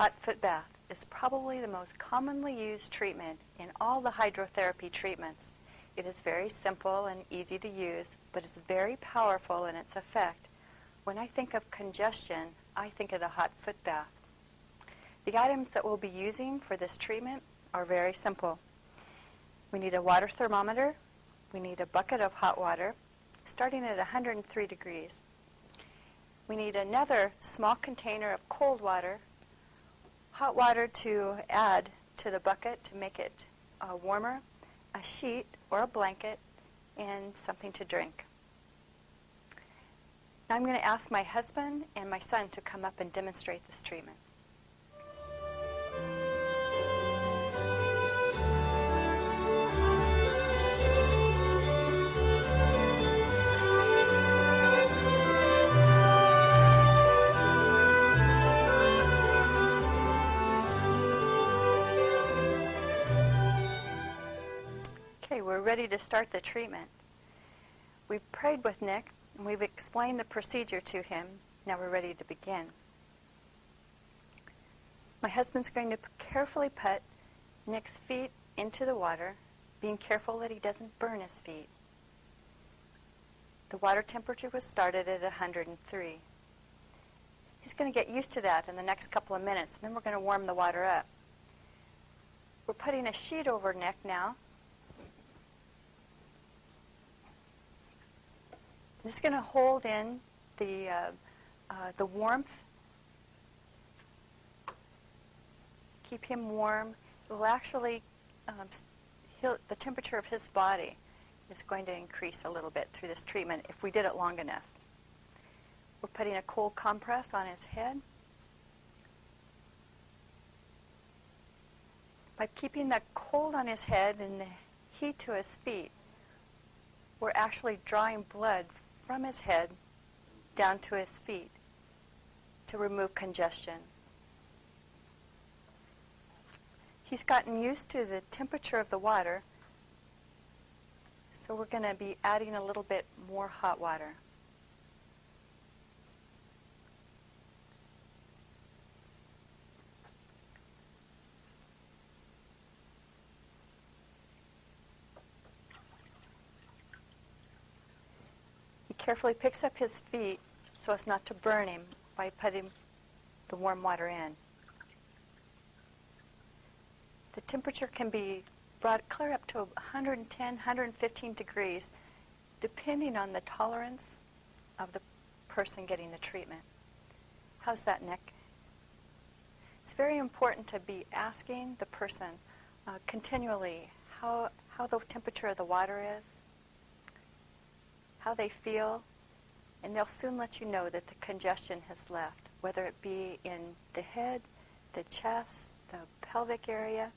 hot foot bath is probably the most commonly used treatment in all the hydrotherapy treatments. It is very simple and easy to use, but it's very powerful in its effect. When I think of congestion, I think of the hot foot bath. The items that we'll be using for this treatment are very simple. We need a water thermometer. We need a bucket of hot water, starting at 103 degrees. We need another small container of cold water, hot water to add to the bucket to make it warmer, a sheet or a blanket, and something to drink. Now I'm going to ask my husband and my son to come up and demonstrate this treatment. Okay, we're ready to start the treatment. We've prayed with Nick, and we've explained the procedure to him. Now we're ready to begin. My husband's going to carefully put Nick's feet into the water, being careful that he doesn't burn his feet. The water temperature was started at 103. He's going to get used to that in the next couple of minutes, and then we're going to warm the water up. We're putting a sheet over Nick now. This is going to hold in the warmth, keep him warm. It will actually, the temperature of his body is going to increase a little bit through this treatment if we did it long enough. We're putting a cold compress on his head. By keeping the cold on his head and the heat to his feet, we're actually drawing blood from his head down to his feet to remove congestion. He's gotten used to the temperature of the water, so we're going to be adding a little bit more hot water. Carefully picks up his feet so as not to burn him by putting the warm water in. The temperature can be brought clear up to 110, 115 degrees, depending on the tolerance of the person getting the treatment. How's that, Nick? It's very important to be asking the person continually how the temperature of the water is, how they feel, and they'll soon let you know that the congestion has left, whether it be in the head, the chest, the pelvic area.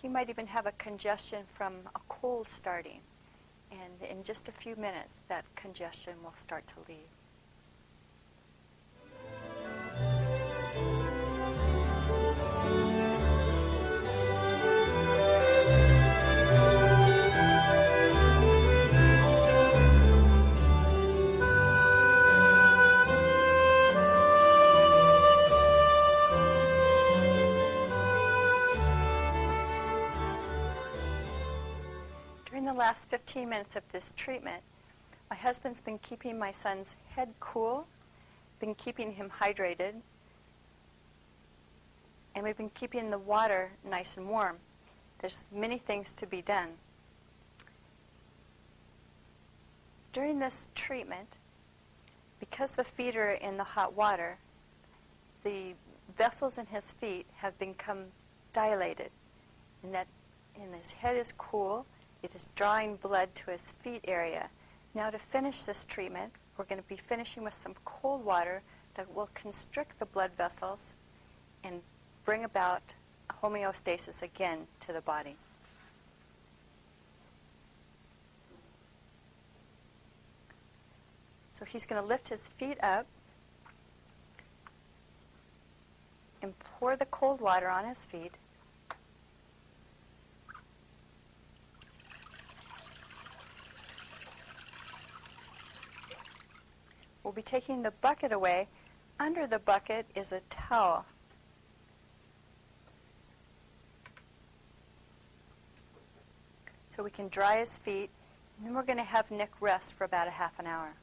He might even have a congestion from a cold starting, and in just a few minutes that congestion will start to leave. During the last 15 minutes of this treatment, my husband's been keeping my son's head cool, been keeping him hydrated, and we've been keeping the water nice and warm. There's many things to be done. During this treatment, because the feet are in the hot water, the vessels in his feet have become dilated, and his head is cool. It is drawing blood to his feet area. Now to finish this treatment, we're going to be finishing with some cold water that will constrict the blood vessels and bring about homeostasis again to the body. So he's going to lift his feet up and pour the cold water on his feet. We'll be taking the bucket away under the bucket is a towel. So we can dry his feet, and then we're going to have Nick rest for about a half an hour.